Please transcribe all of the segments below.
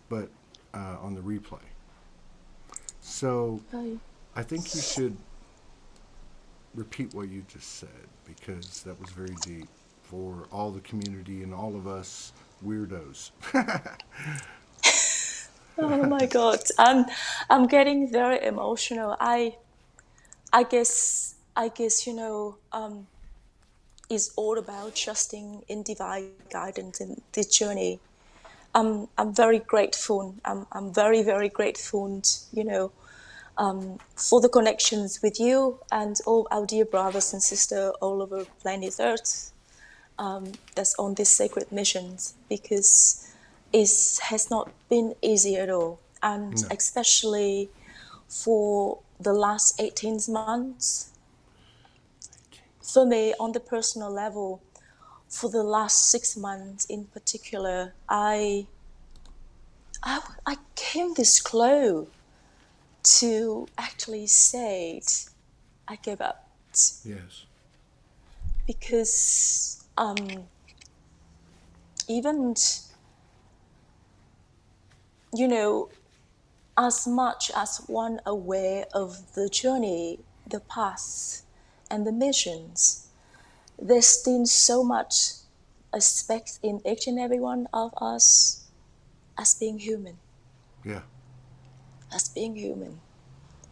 but on the replay. So Right. I think you should repeat what you just said because that was very deep for all the community and all of us weirdos. Oh my God, I'm getting very emotional. I guess it's all about trusting in divine guidance in this journey. I'm very grateful. I'm very very grateful. For the connections with you and all our dear brothers and sisters all over planet Earth. That's on these sacred missions because it has not been easy at all, and No. especially for the last 18 months. For me, on the personal level, for the last 6 months in particular, I came this close to actually say it, I gave up Yes. because even you know as much as one aware of the journey, the path, and the missions, there's still so much aspect in each and every one of us as being human, Yeah. as being human.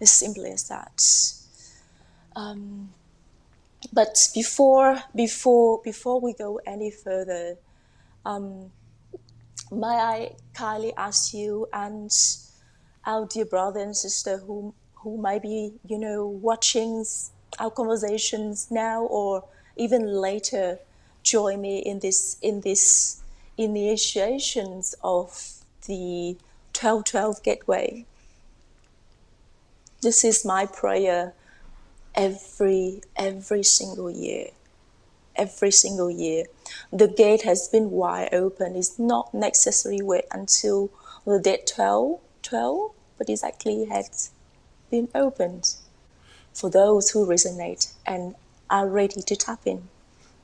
As simple as that. But before we go any further, may I kindly ask you and our dear brother and sister who might be watching our conversations now or even later join me in this initiations of the 1212 gateway. This is my prayer every single year. Every single year the gate has been wide open. It's not necessary wait until the date 12, but it actually has been opened for those who resonate and are ready to tap in.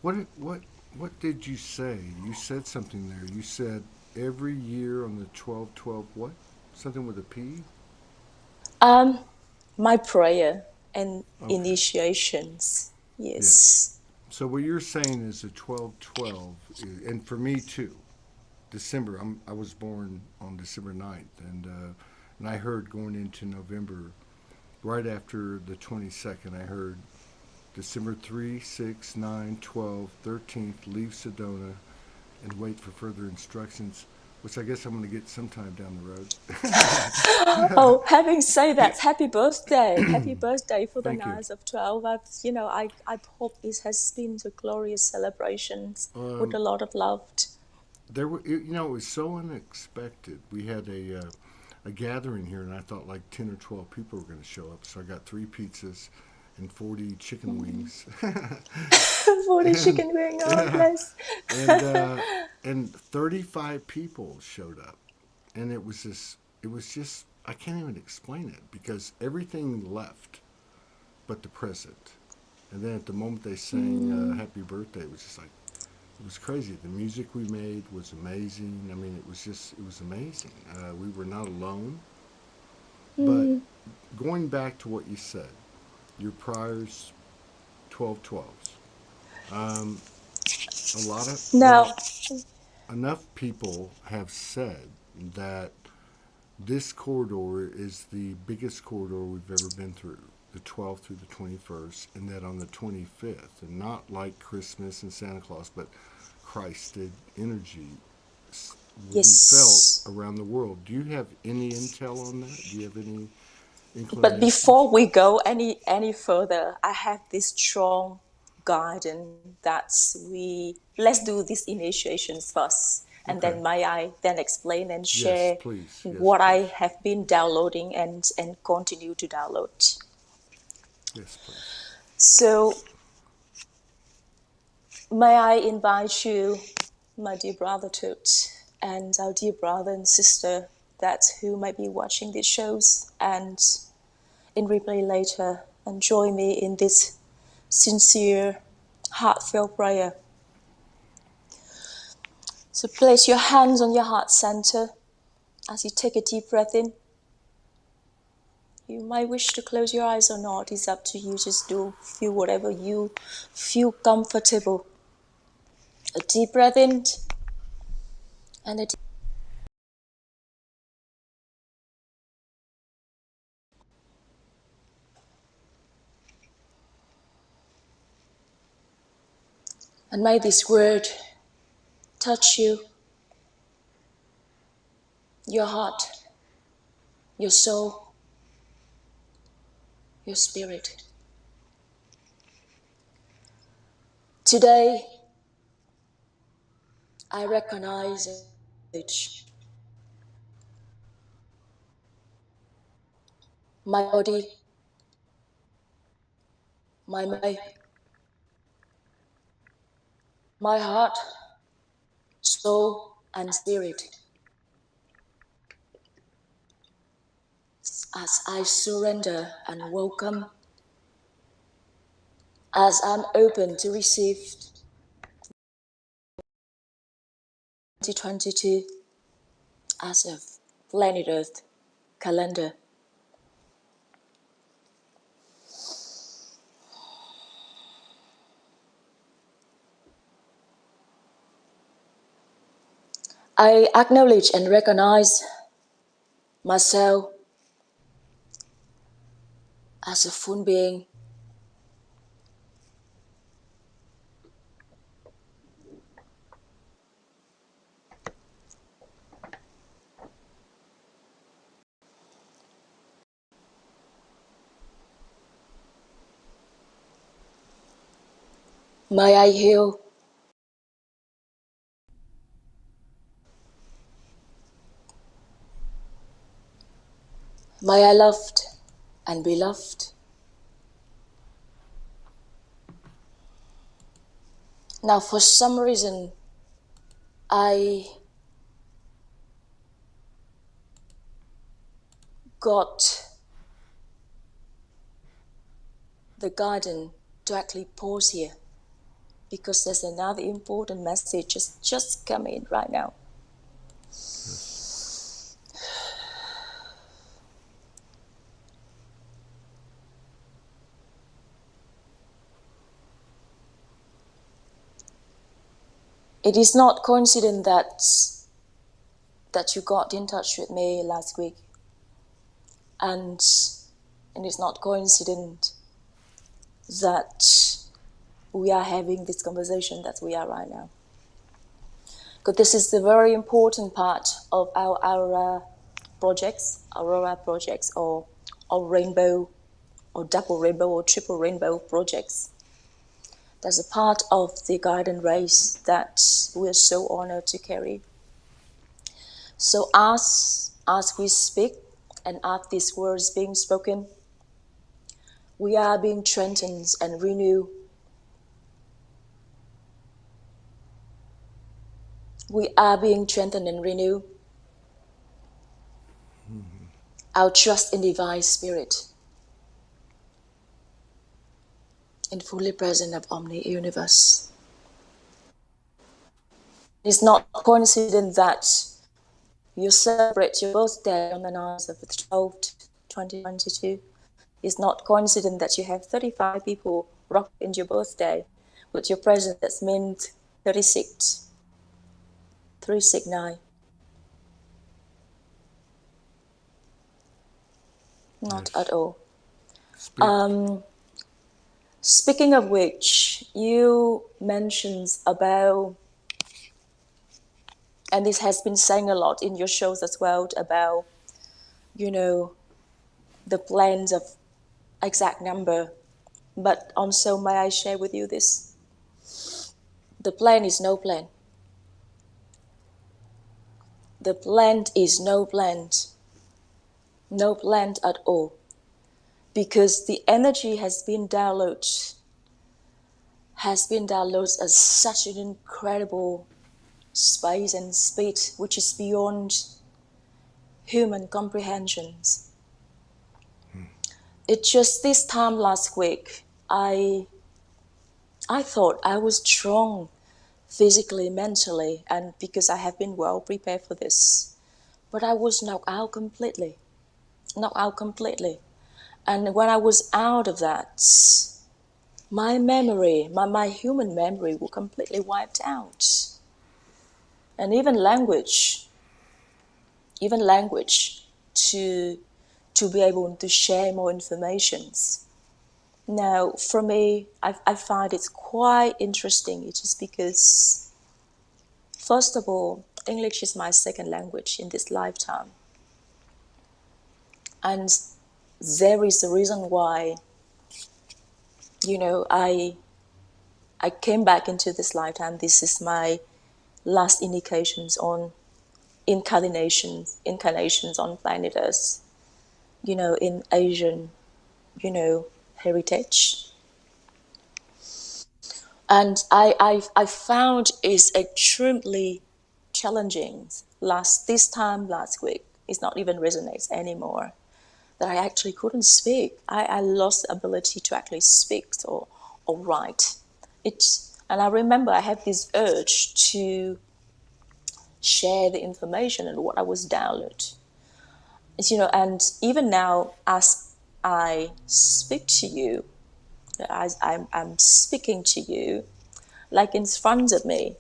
What did you say? You said something there. You said every year on the 12/12 what? Something with a P? Um, my prayer and Okay. initiations. Yes. Yes. So what you're saying is the 12/12 and for me too. December. I was born on December 9th, and I heard going into November, right after the 22nd, I heard December 3, 6, 9, 12, 13th, leave Sedona and wait for further instructions, which I guess I'm going to get sometime down the road. Oh, having said that, happy birthday! Happy birthday for the Thank you. night of 12. I hope it has been a glorious celebrations with Um, a lot of love. it was so unexpected. We had a gathering here, and I thought like 10 or 12 people were going to show up. So I got 3 pizzas and 40 chicken wings, For the and chicken wing, oh bless. and uh, and 35 people showed up, and it was just I can't even explain it because everything left but the present. And then at the moment they sang Mm, "Happy Birthday," it was just like it was crazy. The music we made was amazing. I mean, it was amazing. We were not alone. But mm. going back to what you said, your priors 12/12s. Um, a lot of Now, well, enough people have said that this corridor is the biggest corridor we've ever been through, the 12th through the 21st, and that on the 25th, and not like Christmas and Santa Claus, but Christed energy will be felt yes. around the world. Do you have any intel on that? Do you have any But inclinations? before we go any further, I have this strong guidance that we let's do these initiations first, and Okay. then may I then explain and Yes, share please. Yes, what I please. have been downloading and continue to download. Yes, please. So may I invite you, my dear brother Toot, and our dear brother and sister that who might be watching these shows and in replay later, and join me in this sincere, heartfelt prayer. So place your hands on your heart center As you take a deep breath in, you might wish to close your eyes or not. It's up to you. Just do feel whatever you feel comfortable. A deep breath in and a deep. And may this word touch you, your heart, your soul, your spirit. Today, I recognize my body, my mind, my heart, soul, and spirit. As I surrender and welcome, as I'm open to receive 2022 as a planet Earth calendar. I acknowledge and recognize myself as a full being. May I heal. May I loved and be loved. Now, for some reason, I got the guidance to actually pause here because there's another important message just come in right now. It is not coincident that you got in touch with me last week, and it's not coincident that we are having this conversation that we are right now. Because this is the very important part of our Aurora projects, or rainbow, or double rainbow, or triple rainbow projects. That's a part of the guidance race that we're so honored to carry. So as we speak and as these words being spoken, we are being strengthened and renewed. We are being strengthened and renewed. Our trust in divine spirit, in fully present of omni universe. It's not coincident that you celebrate your birthday on the 9th of the 12th, 2022. It's not coincident that you have 35 people rock in your birthday with your present that's meant 36, 369. Not Yes. at all. Speak. Speaking of which, you mentioned about, and this has been saying a lot in your shows as well, about, the plans of exact number. But also, may I share with you this? The plan is no plan. The plan is no plan. No plan at all. Because the energy has been downloaded at such an incredible space and speed, which is beyond human comprehensions. It's just this time last week, I thought I was strong physically, mentally, and because I have been well prepared for this. but I was knocked out completely. Knocked out completely. And when I was out of that, my memory, my human memory, was completely wiped out. And even language to be able to share more informations. Now, for me, I find it quite interesting. It is because, first of all, English is my second language in this lifetime. And there is a reason why, I came back into this lifetime. This is my last indications on incarnations on planet Earth, in Asian, heritage. And I found it's extremely challenging. Last week, it's not even resonates anymore. That I actually couldn't speak. I lost the ability to actually speak or write. And I remember I had this urge to share the information and what I was download. And even now, as I speak to you, as I'm speaking to you, like in front of me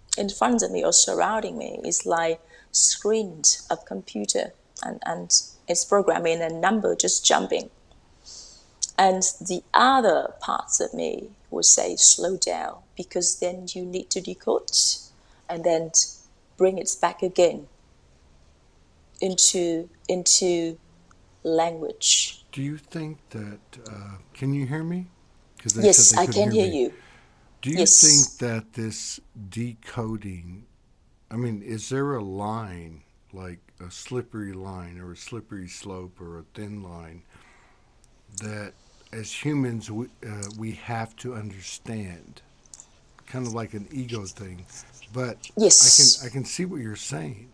or surrounding me is like screens of computer, and it's programming and number just jumping. And the other parts of me would say slow down, because then you need to decode and then bring it back again into language. Do you think that, can you hear me? Because they Yes, said they I couldn't can hear hear me. you. Do you Yes. think that this decoding, I mean, is there a line, like a slippery line or a slippery slope or a thin line, that as humans we have to understand, kind of like an ego thing? But I Yes. can see what you're saying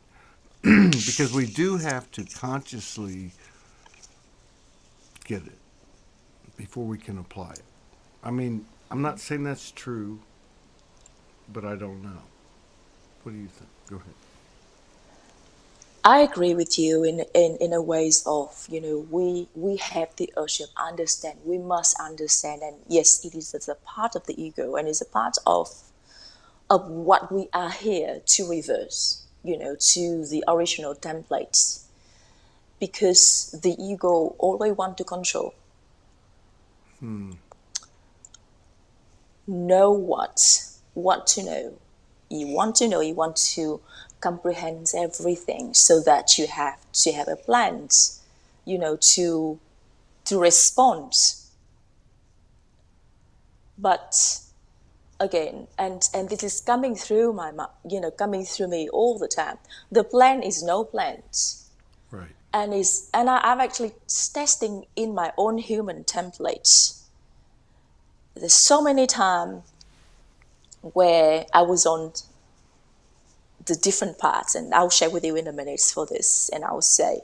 because we do have to consciously get it before we can apply it. I mean, I'm not saying that's true, but I don't know. What do you think? Go ahead. I agree with you in a ways of, we have the urge of understand. We must understand. And yes, it is as a part of the ego and is a part of what we are here to reverse, to the original templates. Because the ego always want to control. Hmm. Know what to know. You want to know, you want to comprehend everything so that you have to have a plan, to respond. But again, and this is coming through coming through me all the time. The plan is no plans. Right. I'm actually testing in my own human templates. There's so many times where I was on the different parts, and I'll share with you in a minute for this, and I'll say,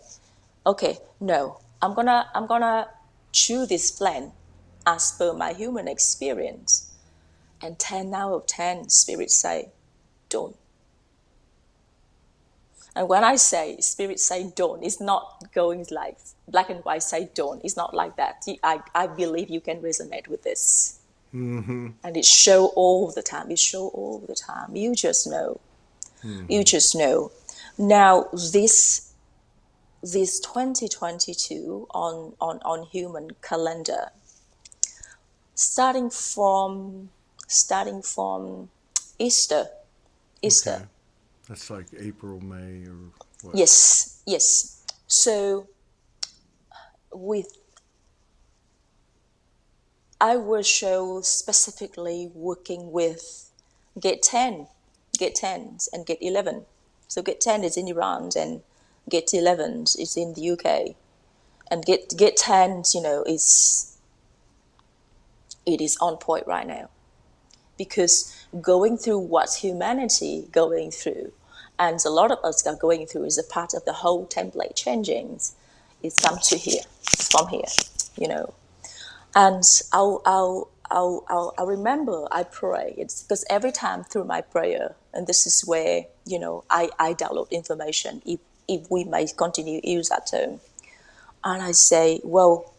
okay, no, I'm gonna choose this plan as per my human experience. And 10 out of 10 spirits say, don't. And when I say spirits say don't, it's not going like black and white say don't. It's not like that. I believe you can resonate with this. Mm-hmm. And it show all the time. It show all the time. You just know. You Mm-hmm. just know. Now this 2022 on human calendar, starting from Easter. Okay. Easter. That's like April, May, or what? Yes. So with I will show specifically working with gate 10, gate 10 and gate 11. So gate 10 is in Iran and gate 11 is in the UK. And gate 10, it is on point right now. Because going through what humanity going through, and a lot of us are going through, is a part of the whole template changing. It's come to here, it's from here, And I'll remember I pray. It's because every time through my prayer, and this is where, I download information. if we may continue use that term. And I say, well,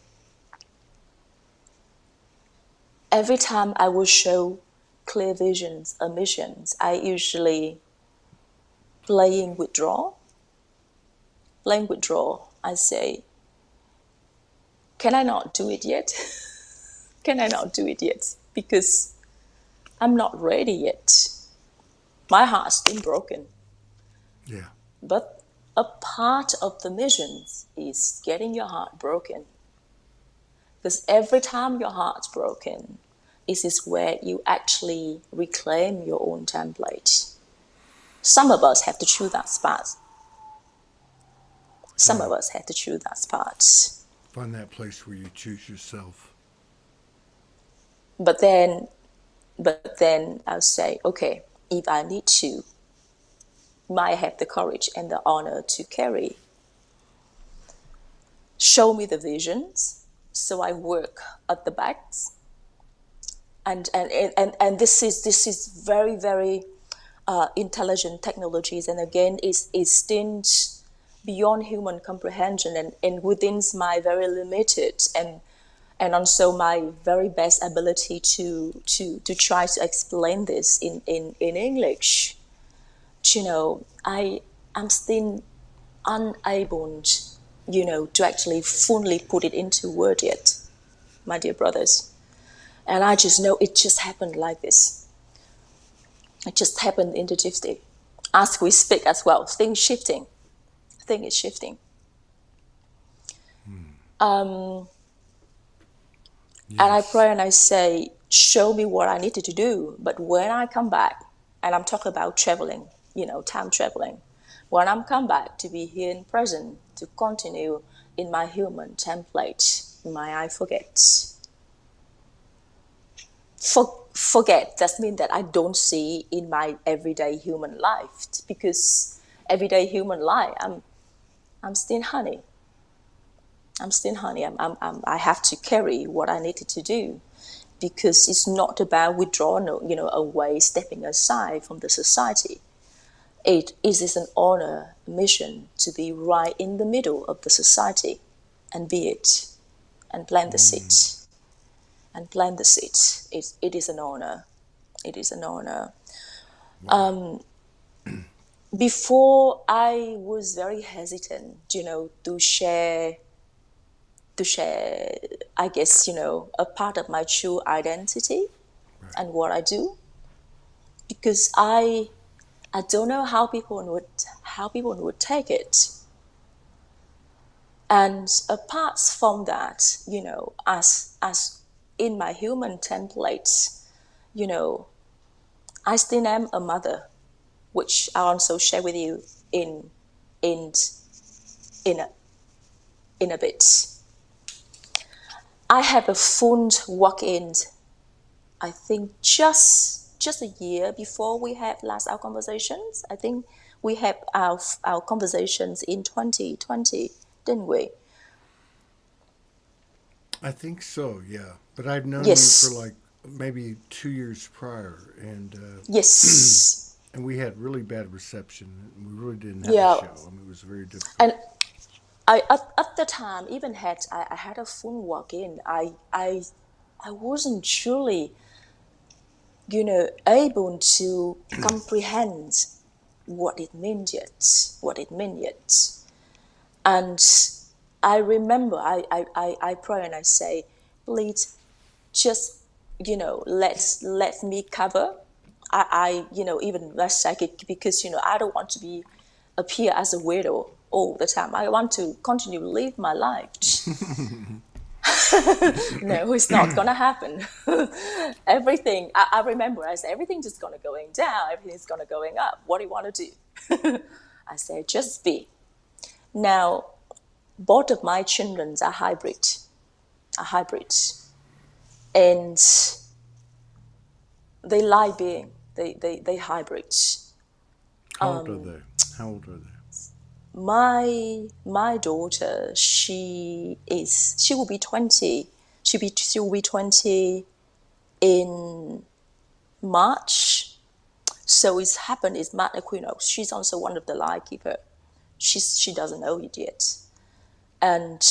every time I will show clear visions, emissions, I usually playing withdrawal. I say, can I not do it yet? Can I not do it yet? Because I'm not ready yet. My heart's been broken. Yeah. But a part of the mission is getting your heart broken. Because every time your heart's broken, this is where you actually reclaim your own template. Some of us have to choose that spot. Some of us have to choose that spot. Find that place where you choose yourself. But then I'll say, okay, if I need to, might have the courage and the honor to carry. Show me the visions, so I work at the back. And this is very, very intelligent technologies, and again is still beyond human comprehension and within my very limited and also my very best ability to try to explain this in English. You know, I'm still unable, to actually fully put it into word yet, my dear brothers. And I just know it just happened like this. It just happened in the gifting. As we speak as well, things is shifting. Yes. And I pray and I say, show me what I needed to do. But when I come back, and I'm talking about traveling, time traveling, when I'm come back to be here in present, to continue in my human template, may I forget. Forget, that means that I don't see in my everyday human life, because everyday human life, I'm still honey. I have to carry what I needed to do, because it's not about withdrawing, away, stepping aside from the society. It is an honor, mission to be right in the middle of the society and be it, and plant the seed. And plant the seed. It is an honor. It is an honor. Wow. Before, I was very hesitant, to share, I guess, a part of my true identity and what I do, because I don't know how people would take it. And apart from that, as in my human templates, I still am a mother, which I also share with you in a bit. I have a full walk-in, I think just a year before we had last our conversations. I think we had our conversations in 2020, didn't we? I think so, yeah. But I've known you for Yes. like maybe 2 years prior, and Yes. and we had really bad reception. We really didn't have a Yeah. show. I mean, it was very difficult. And I at the time even had I had a full walk-in. I wasn't truly, able to comprehend what it meant yet. And I remember I pray and I say, please just, let me cover. Even less psychic, because, I don't want to appear as a weirdo all the time. I want to continue to live my life. No, it's not gonna happen. Everything, I remember, I said, everything's just gonna going down, everything's gonna going up. What do you want to do? I said, just be. Now, both of my children are hybrid, and they like being, they hybrid. How old are they? How old are they? My daughter, she will be 20. She will be 20 in March. So it's happened, it's Mad Equinox. She's also one of the light keeper. she doesn't know it yet. And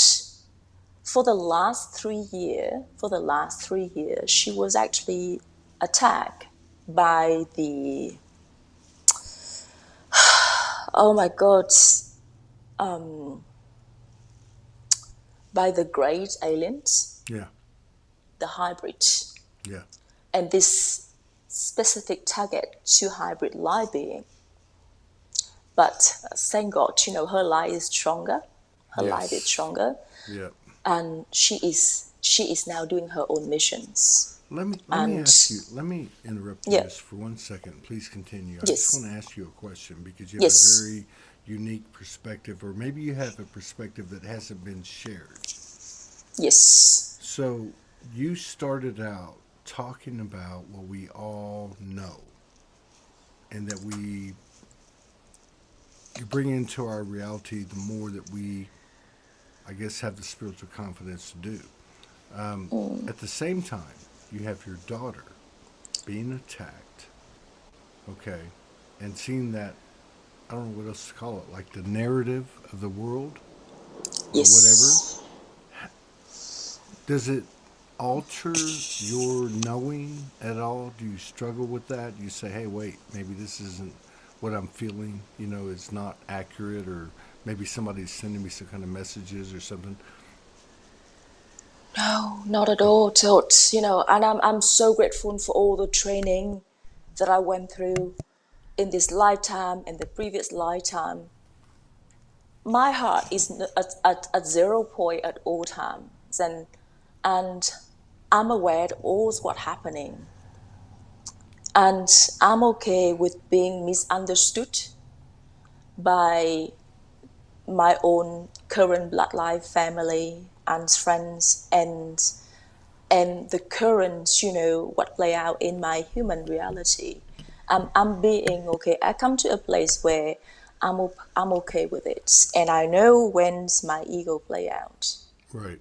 for the last 3 years, she was actually attacked by the, oh my God, by the great aliens, Yeah. the hybrid, Yeah. and this specific target to hybrid light being. But thank God, her light is stronger. Her light is Yes. stronger, Yeah. and she is now doing her own missions. Let me And ask you. Let me interrupt you yeah, just for 1 second. Please continue. I just want to yes, ask you a question because you have a yes, very unique perspective, or maybe you have a perspective that hasn't been shared. yes. So you started out talking about what we all know, and that we you bring into our reality the more that we, I guess, have the spiritual confidence to do. At the same time, you have your daughter being attacked, okay, and seeing that, I don't know what else to call it, like the narrative of the world or whatever. Yes. Does it alter your knowing at all? Do you struggle with that? Do you say, hey, wait, maybe this isn't what I'm feeling, it's not accurate, or maybe somebody's sending me some kind of messages or something? No, not at all, Todd. And I'm so grateful for all the training that I went through in this lifetime and the previous lifetime. My heart is at 0 point at all times, and I'm aware of all what's happening, and I'm okay with being misunderstood by my own current bloodline family and friends, and the current, what play out in my human reality. I'm being okay. I come to a place where I'm okay with it, and I know when's my ego play out. Right.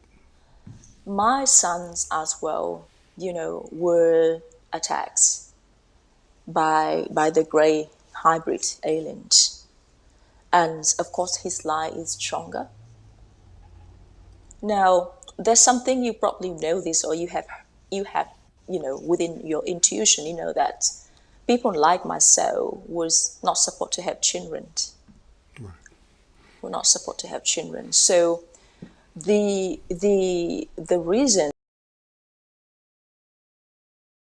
My sons as well, were attacked by the gray hybrid aliens, and of course his lie is stronger. Now, there's something you probably know this, or you have within your intuition, that people like myself was not supposed to have children. Right. Were not supposed to have children. So the reason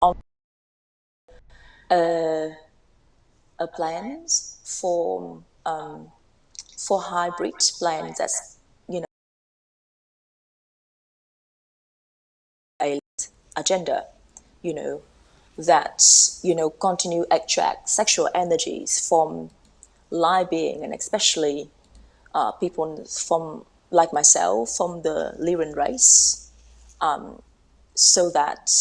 on a plans for hybrid plans, that's a agenda, you know, that continue extract sexual energies from live being, and especially people from like myself from the Lyran race, so that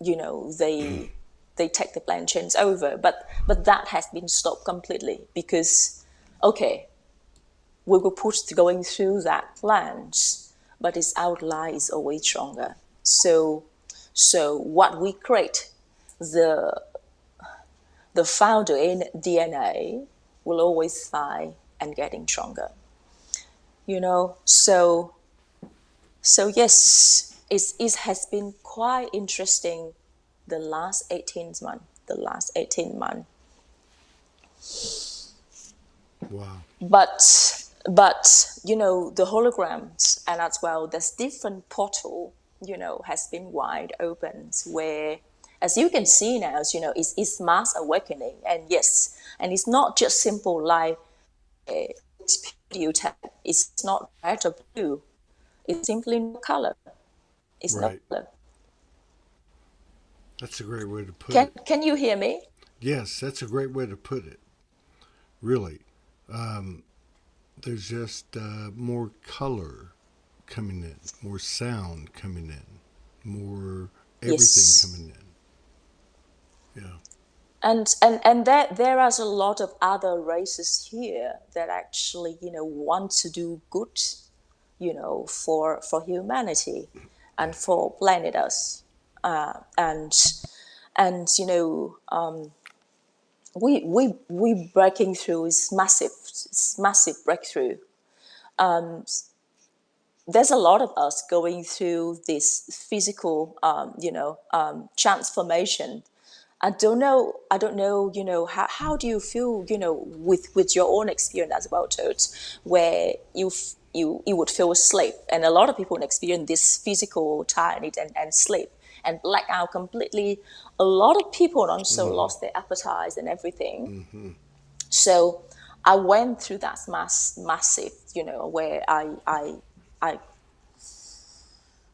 they take the plant chains over. But that has been stopped completely because, okay, we were pushed going through that plans, but its outline is always stronger. So what we create, the the founder in DNA will always fly and getting stronger. So yes, it has been quite interesting the last 18 months. The last 18 months. Wow. But the holograms, and as well there's different portal, has been wide open, where, as you can see now, it's mass awakening. And yes, and it's not just simple like you tap. It's not red or blue. It's simply no color. It's no Right. color. That's a great way to put Can it. can you hear me? Yes, that's a great way to put it. Really. Um, there's just more color coming in, more sound coming in, more everything Yes. coming in. Yeah. And there are a lot of other races here that actually want to do good, for humanity and for planet us, and we breaking through is massive. It's massive breakthrough. There's a lot of us going through this physical, transformation. I don't know, how do you feel, with your own experience as well, Todd, where you would feel asleep, and a lot of people experience this physical tiredness and sleep and black out completely. A lot of people also lost their appetite and everything. So I went through that massive, where I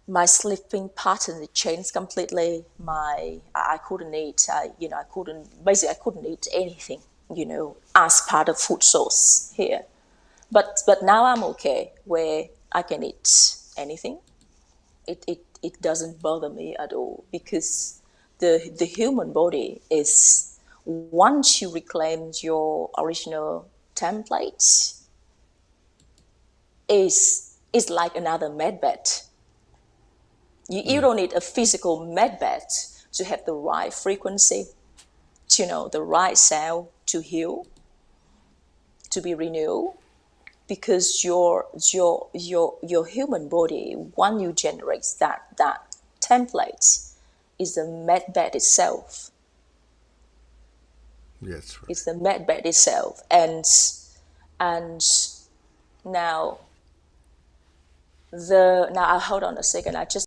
my sleeping pattern changed completely. I couldn't eat. I couldn't eat anything, as part of food source here. But now I'm okay, where I can eat anything. It doesn't bother me at all, because the human body is, once you reclaim your original template, is like another med bed. You don't need a physical med bed to have the right frequency, the right cell to heal, to be renewed, because your human body, when you generate that template, is the med bed itself. Yes, right. It's the med bed itself, and now now hold on a second. I just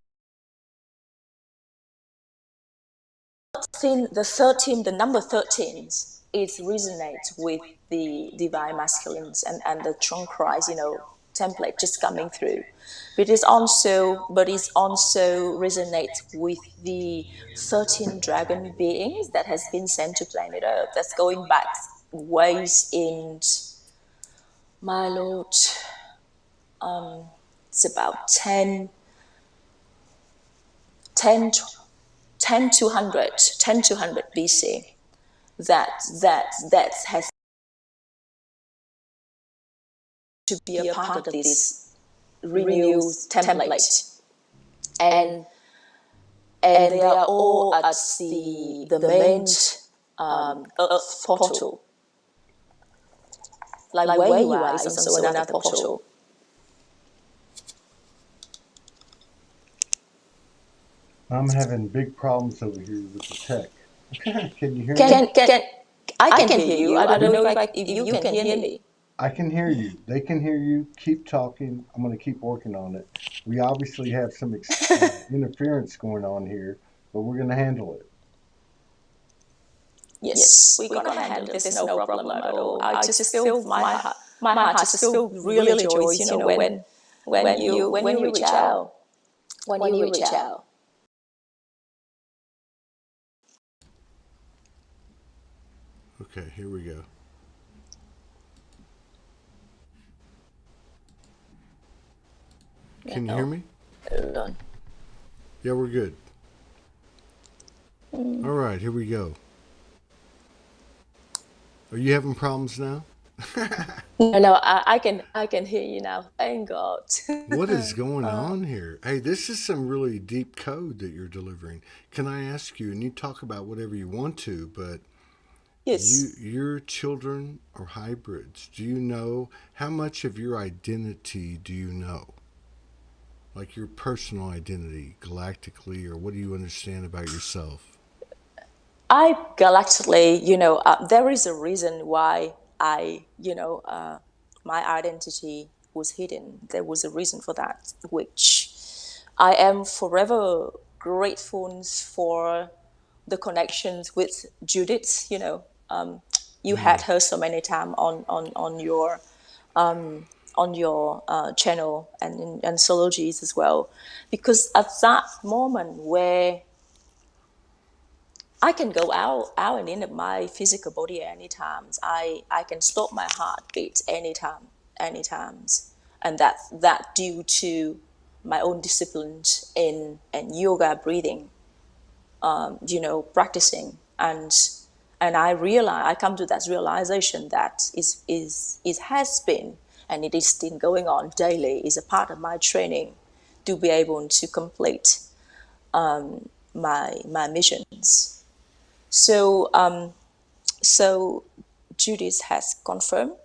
think the number 13 is resonate with the divine masculines and the trunk rise, template just coming through. But it's also resonates with the 13 dragon beings that has been sent to planet Earth. That's going back ways in, my lord, it's about 10 to 100 BC, that has to be a part of this renewed template, and they are all at the main Earth portal. Like where you are is also another portal. I'm having big problems over here with the tech. Can you hear me? I can hear you. I don't know if you can hear me. I can hear you. They can hear you. Keep talking. I'm going to keep working on it. We obviously have some interference going on here, but we're going to handle it. Yes, we're gonna handle this. No problem at all. I just feel my heart just feel really joyous, when you reach out, when you reach out. Okay, here we go. Can you hear me? Hold on. Yeah, we're good. All right, here we go. Are you having problems now? No, I can hear you now. Thank God. What is going on here? Hey, this is some really deep code that you're delivering. Can I ask you, and you talk about whatever you want to, but Yes. your children are hybrids. Do you know how much of your identity do you know? Like your personal identity, galactically, or what do you understand about yourself? I galactically, there is a reason why my identity was hidden. There was a reason for that, which I am forever grateful for the connections with Judith. You had her so many times on your channel and Soulogies as well, because at that moment where I can go out and in my physical body anytime. I can stop my heartbeat anytime, and that due to my own disciplines in and yoga, breathing, practicing, and I come to that realization that is has been, and it is still going on daily, is a part of my training to be able to complete my missions. So so Judith has confirmed,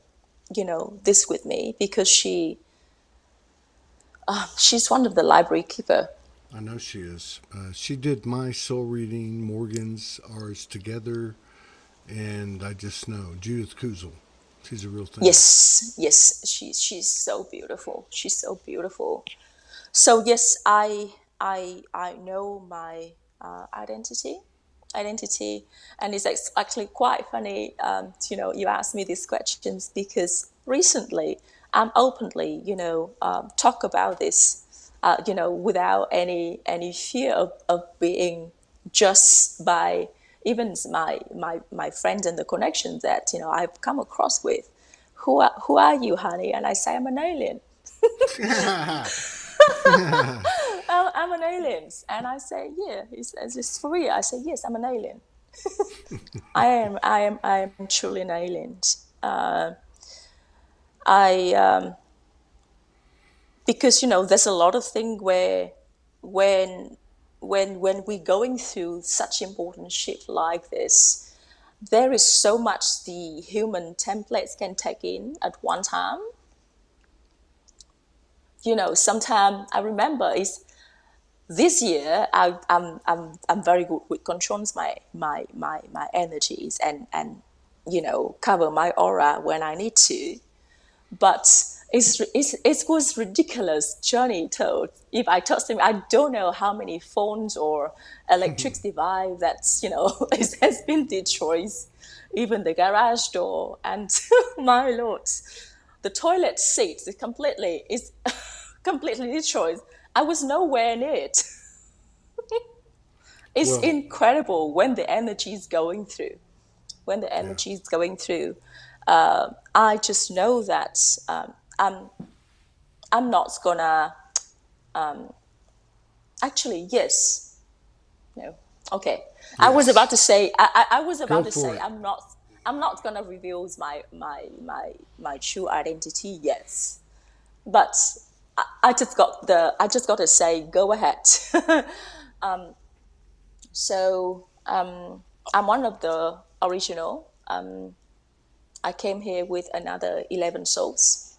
this with me, because she's one of the library keeper. I know she is. She did my soul reading, Morgan's, ours together, and I just know Judith Kuzel. She's a real thing. Yes, she's so beautiful. She's so beautiful. So yes, I know my identity, and it's actually quite funny. You asked me these questions because recently I'm openly, talk about this, without any fear of being judged by even my friends and the connections that I've come across with. Who are you, honey? And I say I'm an alien. I'm an alien. And I say, yeah, it's for real. I say, yes, I'm an alien. I am truly an alien. I Because there's a lot of things where when when we're going through such important shit like this, there is so much the human templates can take in at one time. Sometimes I remember is this year I'm very good with controls my energies and cover my aura when I need to. But it was ridiculous journey told. If I told him, I don't know how many phones or electric device that's it has been destroyed, even the garage door, and my lord, the toilet seat is completely destroyed. I was nowhere near it. It's Well, incredible when the energy is going through. When the yeah, energy is going through, I just know that I'm not gonna. Actually, yes, no, okay. I was about yes. to say. I was Go about to for say. it. I'm not gonna reveal my true identity. Yes, but I just got to say. Go ahead. So I'm one of the original. I came here with another 11 souls.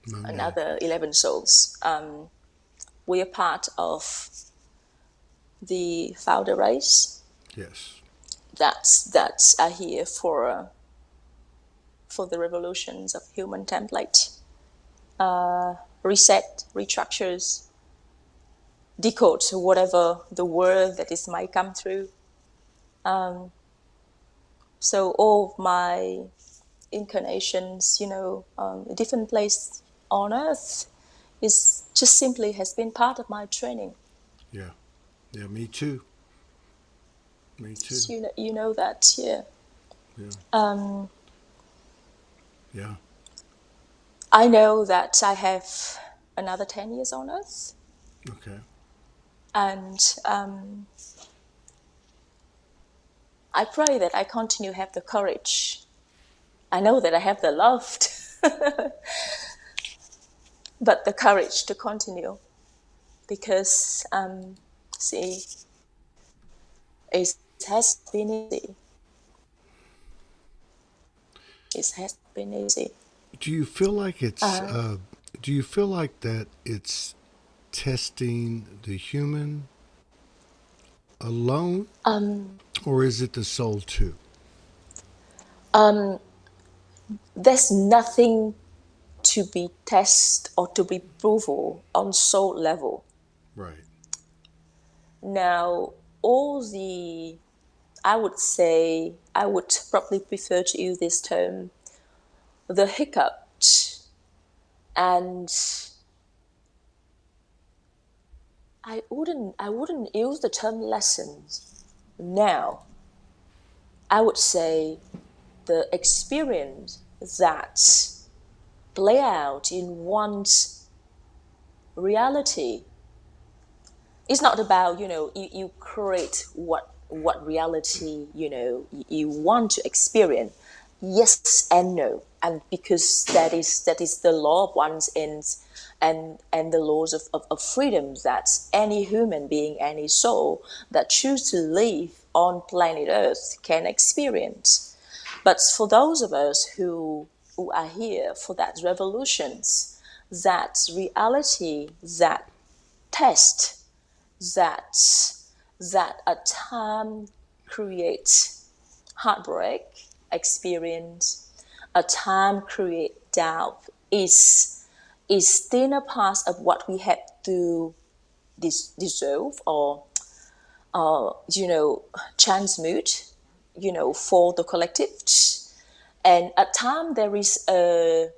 Monet. Another 11 souls. We are part of the founder race Yes. that are here for the revolutions of human template, reset, restructures, decode whatever the word that is might come through. So all of my incarnations, a different place on earth, is just simply has been part of my training. Yeah. Yeah. Me too. Me too. So you know that, yeah. Yeah. Um, Yeah. I know that I have another 10 years on earth, Okay. and I pray that I continue to have the courage. I know that I have the love, but the courage to continue, because see, it has been easy. It has been easy. Do you feel like it's? Uh, Do you feel like that it's testing the human alone, um, or is it the soul too? there's nothing to be tested or to be provable on soul level. Right. Now, all the, I would say, I would probably prefer to use this term, the hiccups, and I wouldn't use the term lessons. Now, I would say the experience that play out in one's reality. It's not about you create what reality you want to experience. Yes and no, and because that is the law of one's ends, and the laws of freedom that any human being, any soul that choose to live on planet earth can experience. But for those of us who who are here for that revolutions, that reality, that test, that a time creates heartbreak experience, a time create doubt is still a part of what we have to dissolve or transmute, for the collective. And at time there is a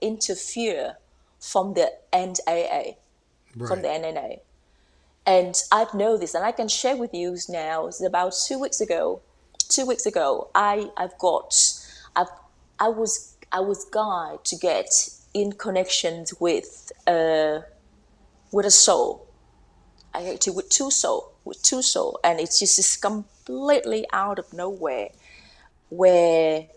interfere from the NAA, from the Right. NNA. And I've noticed, and I can share with you now, it's about 2 weeks ago. 2 weeks ago, I've, I was guided to get in connections with a soul. I actually with two soul, and it's just completely out of nowhere, where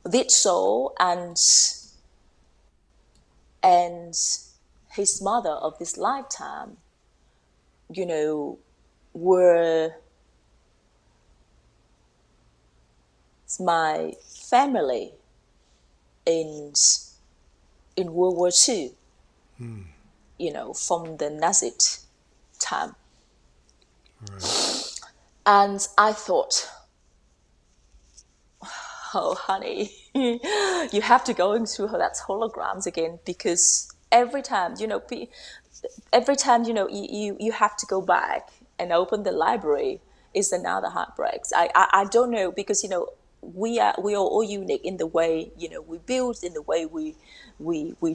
this soul and his mother of this lifetime, were my family in World War II, from the Nazi time. Right. And I thought, oh, honey, you have to go through that holograms again, because every time, you have to go back and open the library is another heartbreak. I don't know, because we are all unique in the way we build, in the way we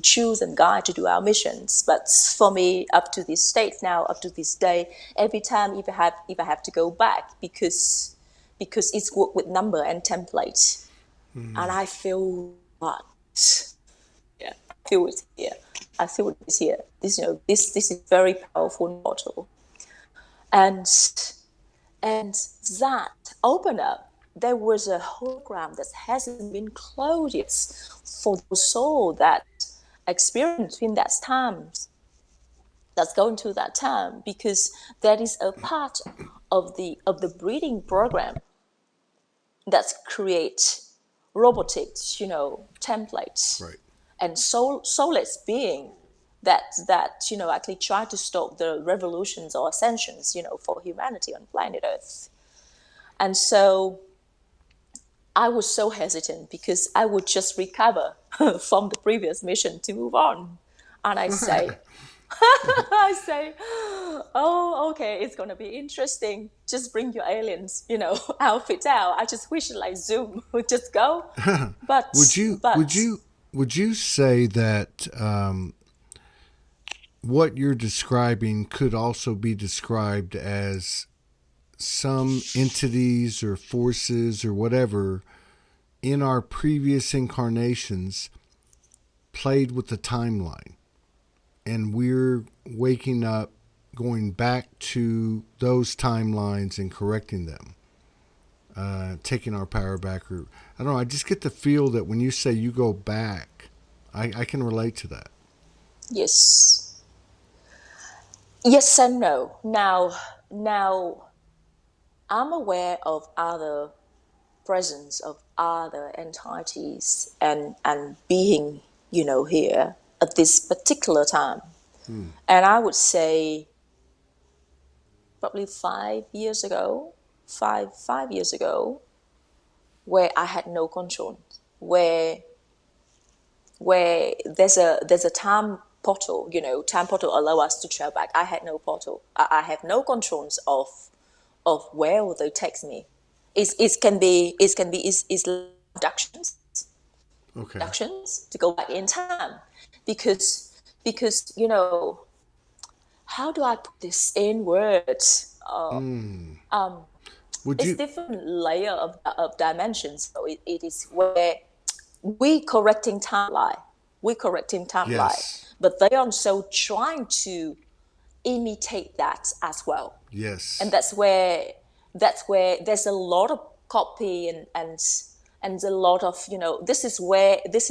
choose and guide to do our missions. But for me, up to this state now, up to this day, every time if I have to go back, because it's work with number and template, and I feel what. Yeah, I feel it here. I feel it is here. This is very powerful portal, and that open up. There was a hologram that hasn't been closed yet for the soul that experienced in that time, that's going through that time, because that is a part of the breeding program that create robotics, templates, Right. and soulless being that actually try to stop the revolutions or ascensions, for humanity on planet Earth. And so I was so hesitant, because I would just recover from the previous mission to move on. And I say, I say, oh, okay, it's gonna be interesting. Just bring your aliens, outfit out. I just wish like Zoom would just go. But Would you would but you would you say that what you're describing could also be described as some entities or forces or whatever in our previous incarnations played with the timeline, and we're waking up, going back to those timelines and correcting them, taking our power back? Or I don't know, I just get the feel that when you say you go back, I can relate to that. yes, yes and no. Now, I'm aware of other presence of other entities and being, here at this particular time. And I would say probably 5 years ago, 5 years ago, where I had no control, where there's a time portal, time portal allow us to travel back. I had no portal. I have no controls of where will they take me. It can be is abductions, Okay. to go back in time, because how do I put this in words? Would It's you? different layer of dimensions. So it is where we correcting timeline, Yes. but they are also trying to imitate that as well. And Yes. that's where there's a lot of copy and a lot of, this is where it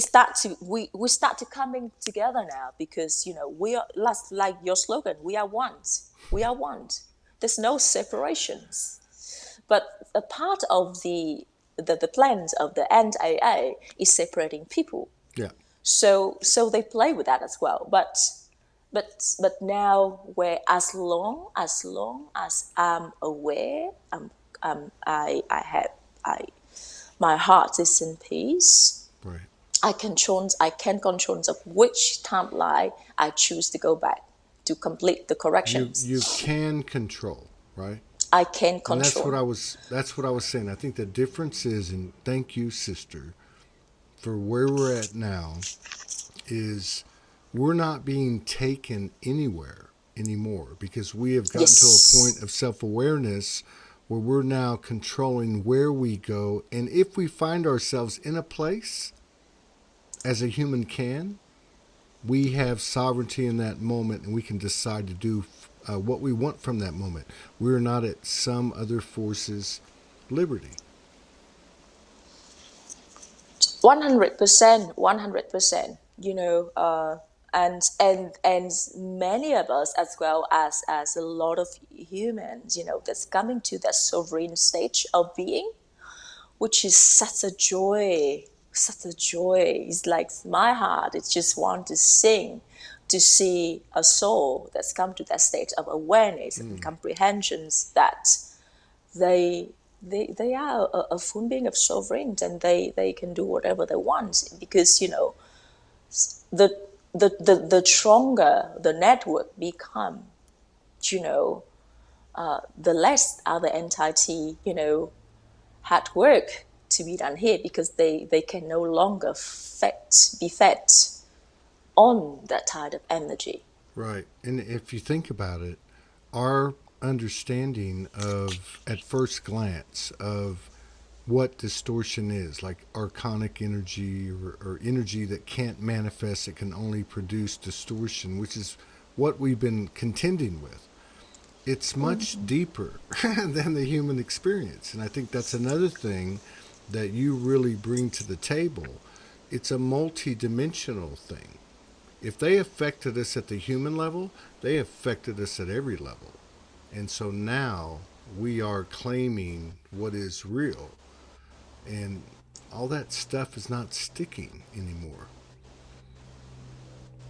start to we start to coming together now, because we are like your slogan, we are one. There's no separations. But a part of the plans of the NAA is separating people. Yeah. So they play with that as well. But now, where as long as I'm aware, I my heart is in peace. Right. I can control of which timeline I choose to go back to complete the corrections. You can control, right? I can And control. that's what I was saying. I think the difference is, and thank you, sister, for where we're at now, is we're not being taken anywhere anymore because we have gotten to a Yes. point of self-awareness where we're now controlling where we go, and if we find ourselves in a place as a human can, we have sovereignty in that moment and we can decide to do what we want from that moment. We're not at some other force's liberty. 100%, 100%. And many of us, as well as a lot of humans, that's coming to that sovereign stage of being, which is such a joy, such a joy. It's like my heart, it just wants to sing to see a soul that's come to that state of awareness and comprehensions that they they are a full being of sovereign, and they can do whatever they want, because the the stronger the network become, you know the less other entity had work to be done here, because they can no longer be fed on that tide of energy. Right. And if you think about it, our understanding of, at first glance, of what distortion is, like archonic energy, or energy that can't manifest, it can only produce distortion, which is what we've been contending with. It's much deeper than the human experience. And I think that's another thing that you really bring to the table. It's a multi-dimensional thing. If they affected us at the human level, they affected us at every level. And so now we are claiming what is real. And all that stuff is not sticking anymore.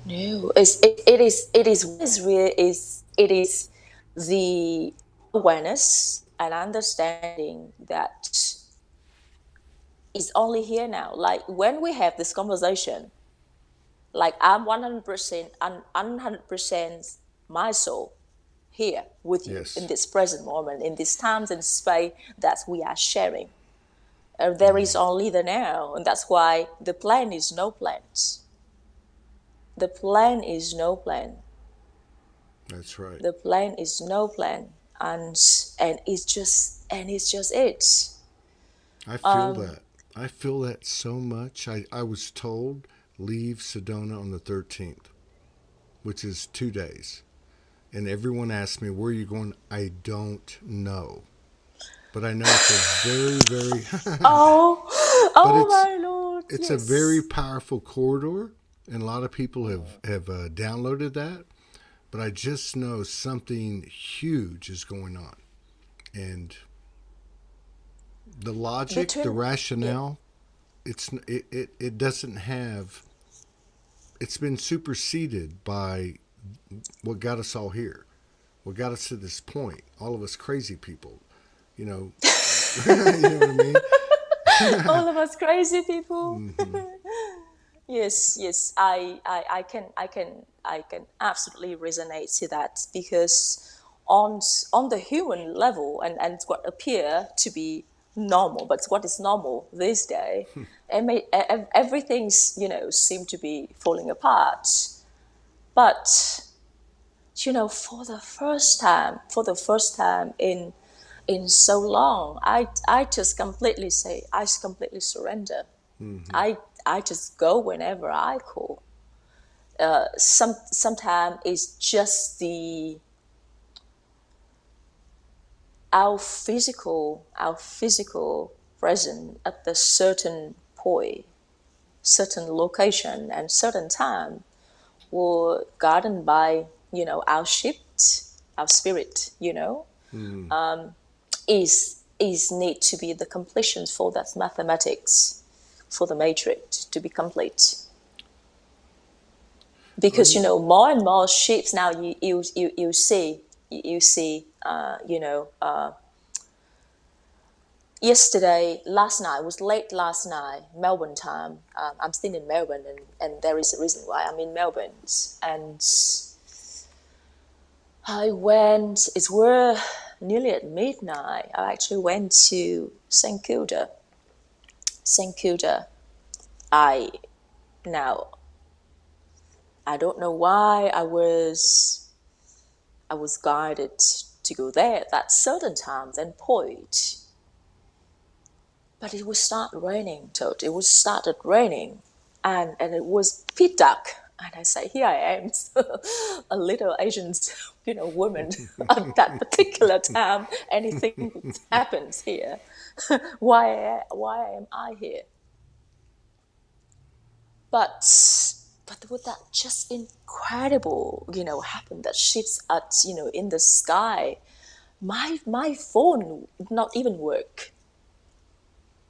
No, it is what is real, is it is the awareness and understanding that is only here now. Like when we have this conversation, like I'm 100% and 100% my soul here with you in Yes. this present moment, in this times and space that we are sharing. There is only the now, and that's why the plan is no plans. The plan is no plan. That's right. The plan is no plan, and it's just it. I feel that. I feel that so much. I was told leave Sedona on the 13th, which is 2 days. And everyone asked me, where are you going? I don't know. But I know it's a very, very, Oh, but oh my Lord, it's a very yes. powerful corridor. And a lot of people have downloaded that. But I just know something huge is going on. And the logic, the Between, yeah, rationale, it doesn't have, it's been superseded by what got us all here, what got us to this point, all of us crazy people, you know. You know what I mean? all of us crazy people. Hmm. Yes, yes, I can absolutely resonate to that, because on the human level, and what appear to be normal, but what is normal this day, everything's seem to be falling apart. But for the first time in so long, I just completely say, I just completely surrender. Hmm. I just go whenever I call. Sometimes it's just the our physical presence at the certain point, certain location, and certain time were guarded by our shift, our spirit. Hmm. Is is need to be the completion for that mathematics, for the matrix to be complete. Because more and more ships now you see last night, it was late last night, Melbourne time. I'm still in Melbourne, and there is a reason why I'm in Melbourne. And it were nearly at midnight. I actually went to St Kilda. I don't know why I was guided to go there at that certain time and point. But it would start raining, Todd. It was started raining, and it was pitch dark. And I say, here I am, a little Asian, woman at that particular time. Anything happens here. Why am I here? But with that just incredible, happen that shifts at, in the sky, my phone would not even work.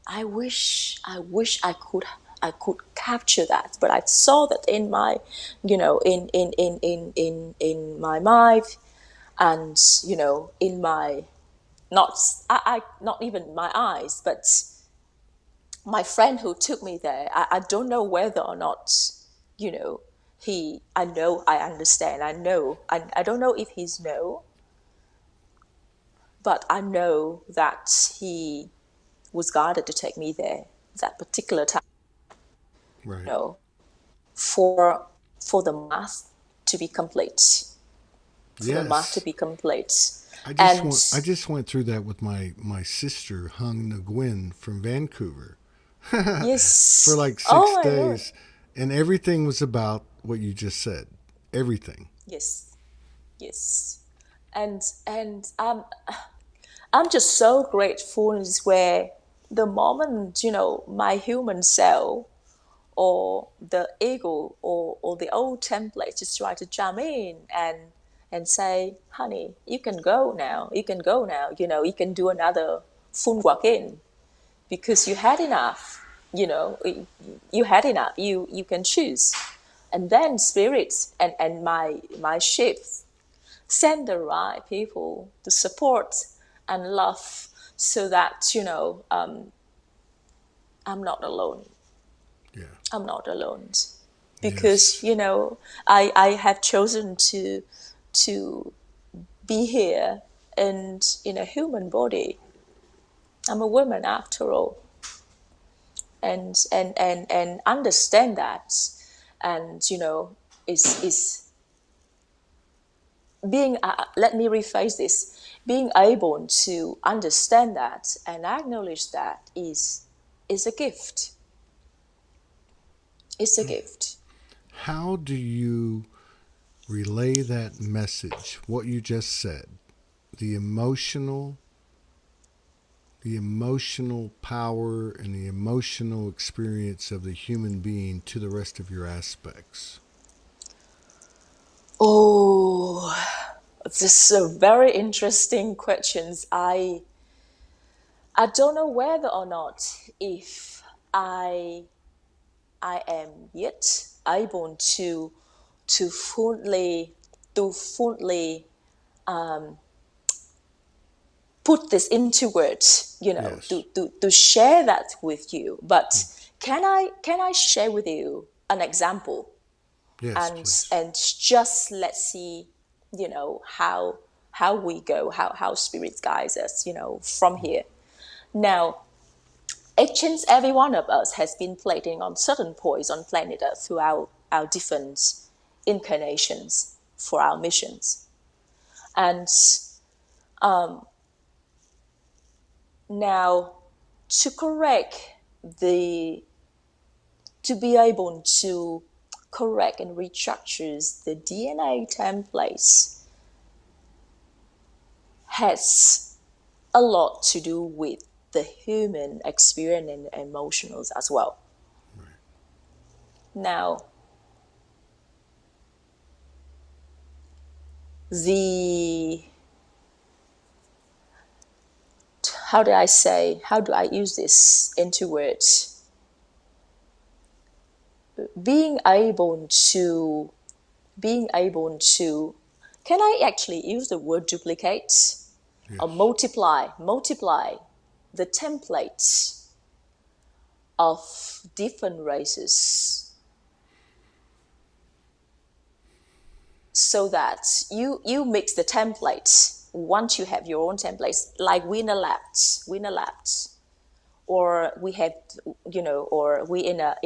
I wish I could capture that, but I saw that in my, in my mind, and in my not even my eyes, but my friend who took me there. I don't know whether or not, I know, I understand, I know, I don't know if he's no, but I know that he was guided to take me there that particular time, Right. For the math to be complete, for the math to Yes. be complete. I just went through that with my sister Nguyen from Vancouver for Yes, like oh six my Lord, days, and everything was about what you just said. Everything. yes, yes, and I'm just so grateful is where the moment my human self or the ego or the old template just try to jump in and say, honey, you can go now, you can go now, you can do another full work in because you had enough, you had enough, you can choose. And then spirits and my ships send the right people to support and love so that I'm not alone. Yeah. I'm not alone because Yes. I have chosen to be here and in a human body. I'm a woman after all, and understand that, and is being. Let me rephrase this: being able to understand that and acknowledge that is a gift. It's a gift. How do you relay that message? What you just said, the emotional power and the emotional experience of the human being to the rest of your aspects. Oh, this is a very interesting questions. I don't know whether or not if I I am yet able to fully to fully put this into words, Yes. to share that with you. But can I share with you an example, Yes, and please. just let's see, how we go, how spirits guides us, from here. Now, each and every one of us has been plating on certain points on planet Earth throughout our different incarnations for our missions. And now, to correct the to be able to correct and restructure the DNA templates has a lot to do with the human experience and emotions as well. Now, the how do I use this into words? Being able to, being able to, can I actually use the word duplicate or Yes. multiply the templates of different races so that you mix the templates once you have your own templates, like winner labs, or we have, or we in a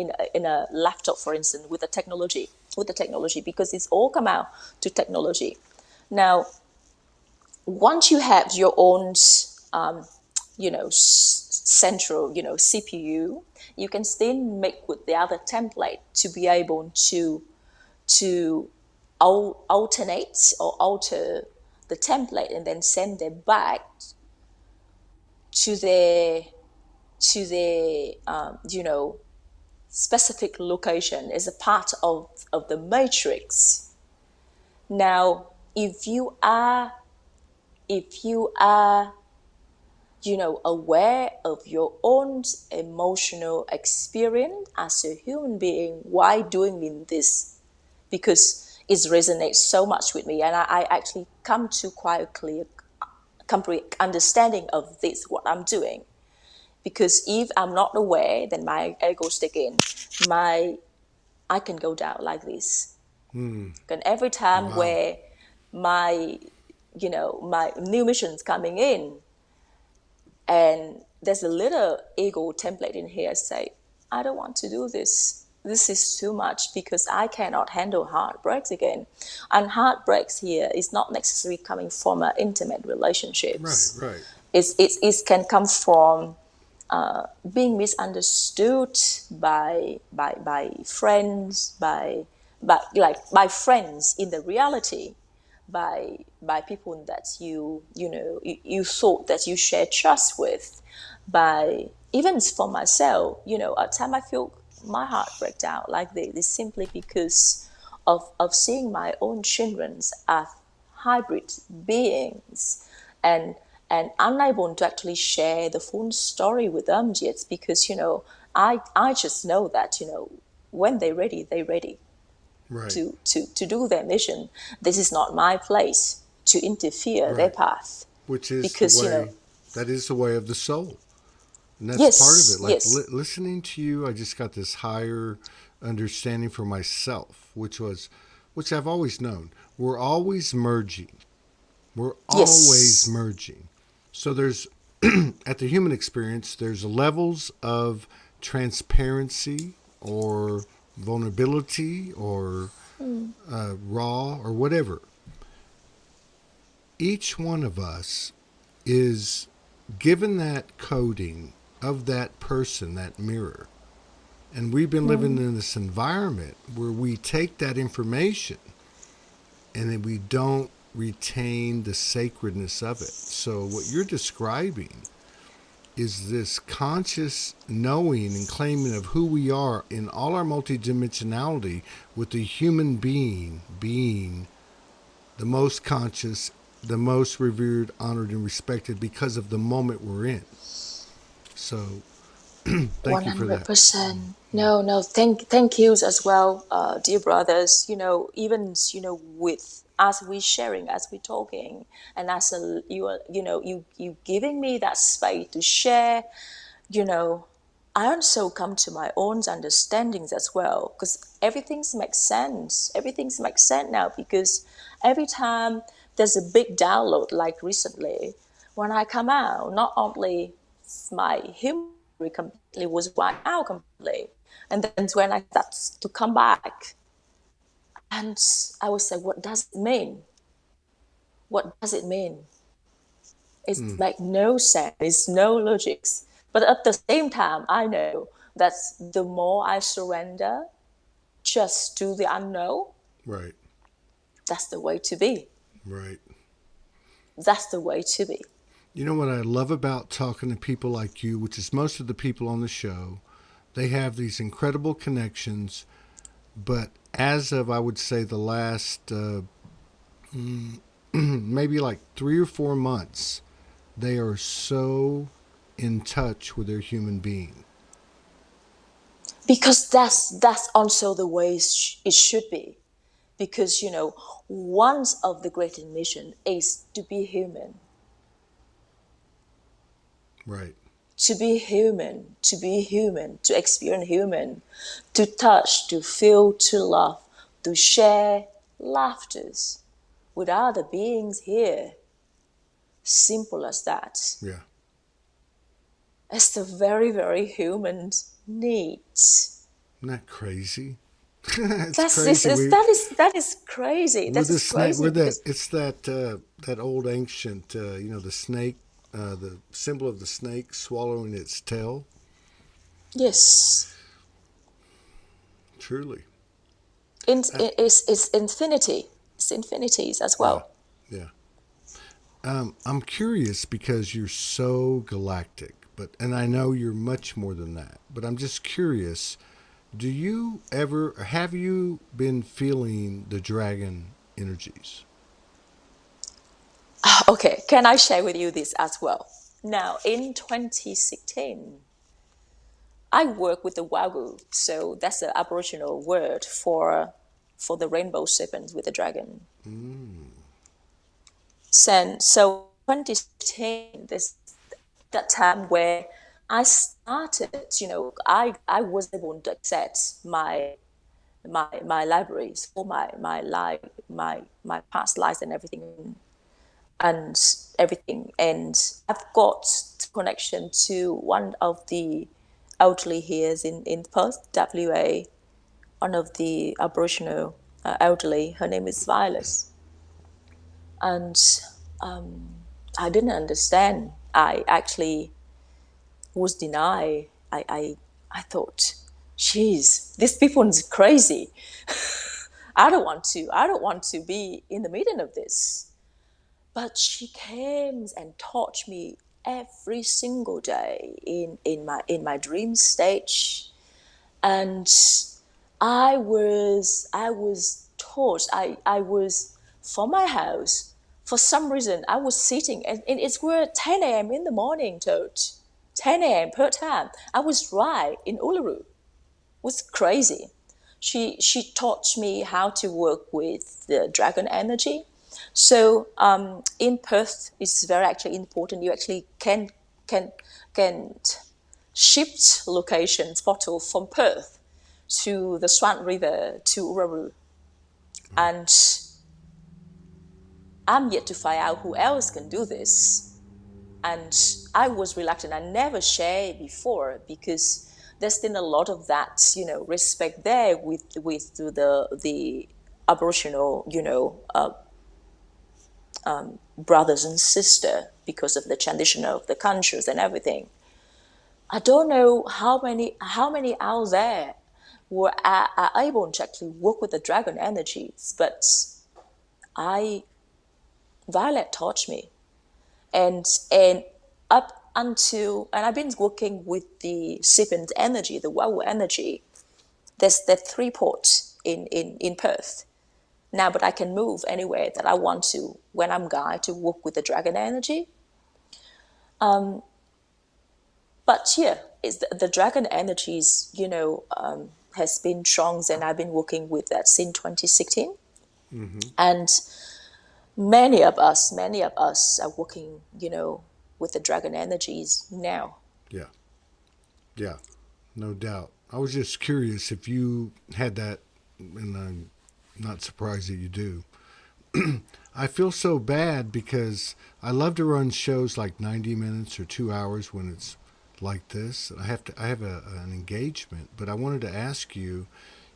laptop, for instance, with the technology, because it's all come out to technology. Now, once you have your own, central, CPU, you can still make with the other template to be able to alternate or alter the template and then send them back to their specific location as a part of the matrix. Now, if you are aware of your own emotional experience as a human being, why doing this? Because it resonates so much with me, and I actually come to quite a clear complete understanding of this, what I'm doing. Because if I'm not aware, then my ego stick in. I can go down like this. And every time Wow. where my my new mission's coming in, and there's a little ego template in here, say, I don't want to do this. This is too much because I cannot handle heartbreaks again. And heartbreaks here is not necessarily coming from intimate Right, relationships. right. It can come from being misunderstood by friends, by friends in the reality, by people that you thought that you share trust with, by even for myself, at time I feel my heart break down like this is simply because of seeing my own children as hybrid beings, and unable to actually share the full story with them yet, because I just know that when they're ready Right, to do their mission. This is not my place to interfere their right. path, Which is the because way, that is the way of the soul. And that's part of it. yes, Like yes, listening to you, I just got this higher understanding for myself, which I've always known. We're always merging. We're always yes, merging. So there's, at the human experience, there's levels of transparency or vulnerability or raw or whatever. Each one of us is given that coding of that person, that mirror. And we've been living in this environment where we take that information and then we don't retain the sacredness of it. So, what you're describing is this conscious knowing and claiming of who we are in all our multidimensionality, with the human being the most conscious, the most revered, honored, and respected because of the moment we're in. So, thank you for that. 100%. No, no, thank yous as well, dear brothers. Even with as we sharing, as we talking, and as you are, you giving me that space to share. you know, I also come to my own understandings as well, because everything's makes sense. Everything's makes sense now, because every time there's a big download, like recently, when I come out, not only my human completely was wiped out completely, and then when I start to come back, and I was like, what does it mean? What does it mean? It's like no sense, it's no logics. But at the same time, I know that the more I surrender just to the unknown, Right, that's the way to be. right. That's the way to be. You know what I love about talking to people like you, which is most of the people on the show, they have these incredible connections, but as of, I would say, the last maybe like 3 or 4 months, they are so in touch with their human being. Because that's also the way it should be. Because, one of the greatest mission is to be human. Right. To be human, to experience human, to touch, to feel, to love, to share laughters with other beings here. Simple as that. Yeah. It's the very, very human needs. Isn't that crazy? It's That's this crazy. is that is crazy. We're That the is snake. crazy We're that. because It's that old ancient. The snake. The symbol of the snake swallowing its tail. yes, Truly. it's infinity. It's infinities as Yeah. well. Yeah. I'm curious because you're so galactic, and I know you're much more than that. But I'm just curious. Have you been feeling the dragon energies? Okay, can I share with you this as well? Now, in 2016, I work with the Wagu, so that's the Aboriginal word for the rainbow serpent with the dragon. So 2016, this that time where I started, I was able to access my libraries for my life, my past lives and everything. And I've got connection to one of the elderly here in Perth, WA, one of the Aboriginal elderly. Her name is Violet. And I didn't understand. I actually was denied. I thought, geez, these people is crazy. I don't want to be in the middle of this. But she came and taught me every single day in my dream stage. And I was taught, I was from my house. For some reason, I was sitting, and it's where 10 a.m. in the morning, Todd. 10 a.m. per time. I was right in Uluru. It was crazy. She taught me how to work with the dragon energy. So in Perth, it's very actually important. You actually can can shift locations portal from Perth to the Swan River to Uluru, and I'm yet to find out who else can do this. And I was reluctant. I never shared before because there's been a lot of that, respect there with the Aboriginal, brothers and sisters because of the tradition of the cultures and everything. I don't know how many out there are able to actually work with the dragon energies, but I Violet taught me, and up until, and I've been working with the serpent energy, the Wawu energy. There's the three ports in Perth now, but I can move anywhere that I want to when I'm guided to work with the dragon energy. But yeah, it's the dragon energies, has been strong, and I've been working with that since 2016. Mm-hmm. And many of us are working, with the dragon energies now. Yeah. Yeah. No doubt. I was just curious if you had that, and I'm not surprised that you do. I feel so bad because I love to run shows like 90 minutes or 2 hours when it's like this. I have an engagement, but I wanted to ask you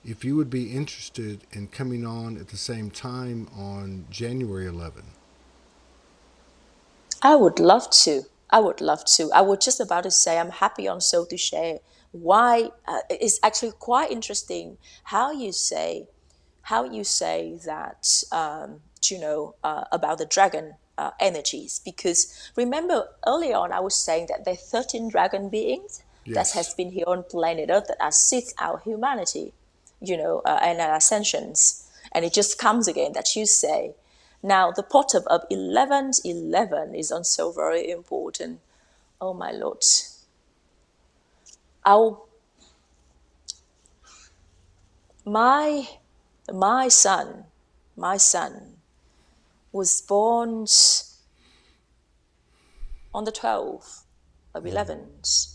if you would be interested in coming on at the same time on January 11. I would love to. I would love to. I was just about to say I'm happy on so to share why it's actually quite interesting how you say that about the dragon energies, because remember earlier on I was saying that there are 13 dragon beings that has Yes. been here on planet Earth that assist our humanity, and our ascensions, and it just comes again that you say. Now the pot of 11 is also very important. Oh my Lord. Our, my, my son, my son was born on the 12th of 11th,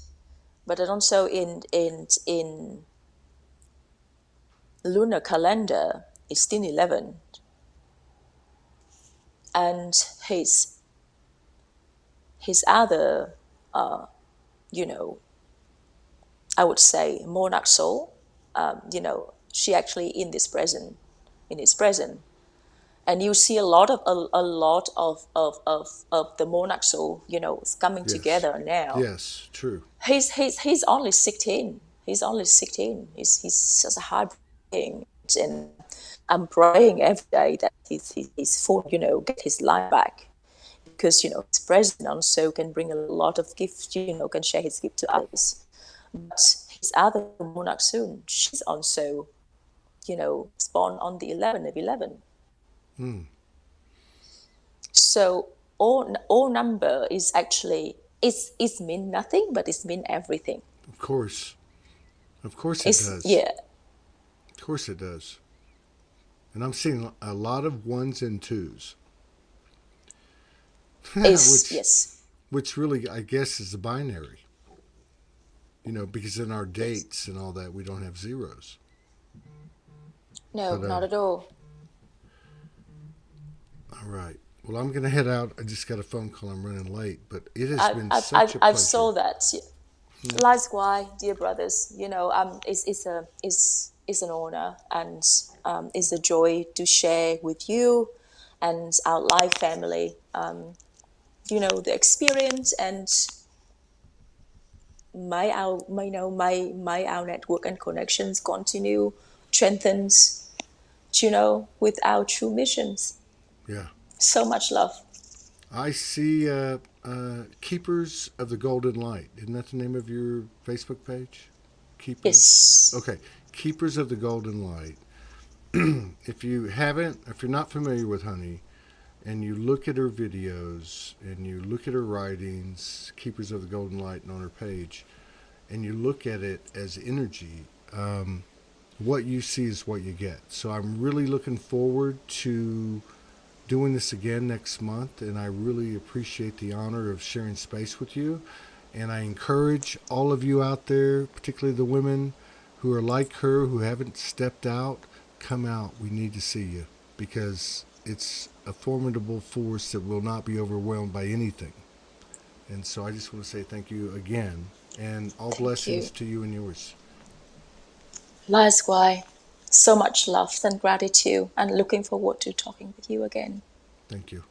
but then also in lunar calendar it's still 11, and his other you know, I would say monarch soul, you know, she actually in his present, and you see a lot of the monarch soul, you know, is coming Yes. together now. Yes, true. He's only 16. He's only 16. He's such a hard being, and I'm praying every day that he's full, you know, get his life back, because you know his presence also can bring a lot of gifts, you know, can share his gift to others. But his other monarch soon, she's also, you know, born on the 11th of 11. So all number is actually it's mean nothing, but it's mean everything. Of course. Of course it It's does. yeah, Of course it does. And I'm seeing a lot of ones and twos, it's which yes, really I guess is a binary. You know, because in our yes. dates and all that, we don't have zeros. No, But not at all. all right. Well, I'm gonna head out. I just got a phone call. I'm running late, but it has I've been I've such I've, a I've pleasure. saw that. Likewise, dear brothers, you know, it's an honor, and it's a joy to share with you and our life family, you know, the experience, and my you know my our network and connections continue strengthens, you know, with our true missions. Yeah. So much love. I see Keepers of the Golden Light. Isn't that the name of your Facebook page? Keepers. Yes. Okay. Keepers of the Golden Light. If you're not familiar with Honey, and you look at her videos and you look at her writings, Keepers of the Golden Light, and on her page, and you look at it as energy, what you see is what you get. So I'm really looking forward to doing this again next month, and I really appreciate the honor of sharing space with you. And I encourage all of you out there, particularly the women who are like her, who haven't stepped out, come out. We need to see you, because it's a formidable force that will not be overwhelmed by anything. And so I just want to say thank you again, and all Thank you. blessings to you and yours. Likewise, so much love and gratitude, and looking forward to talking with you again. Thank you.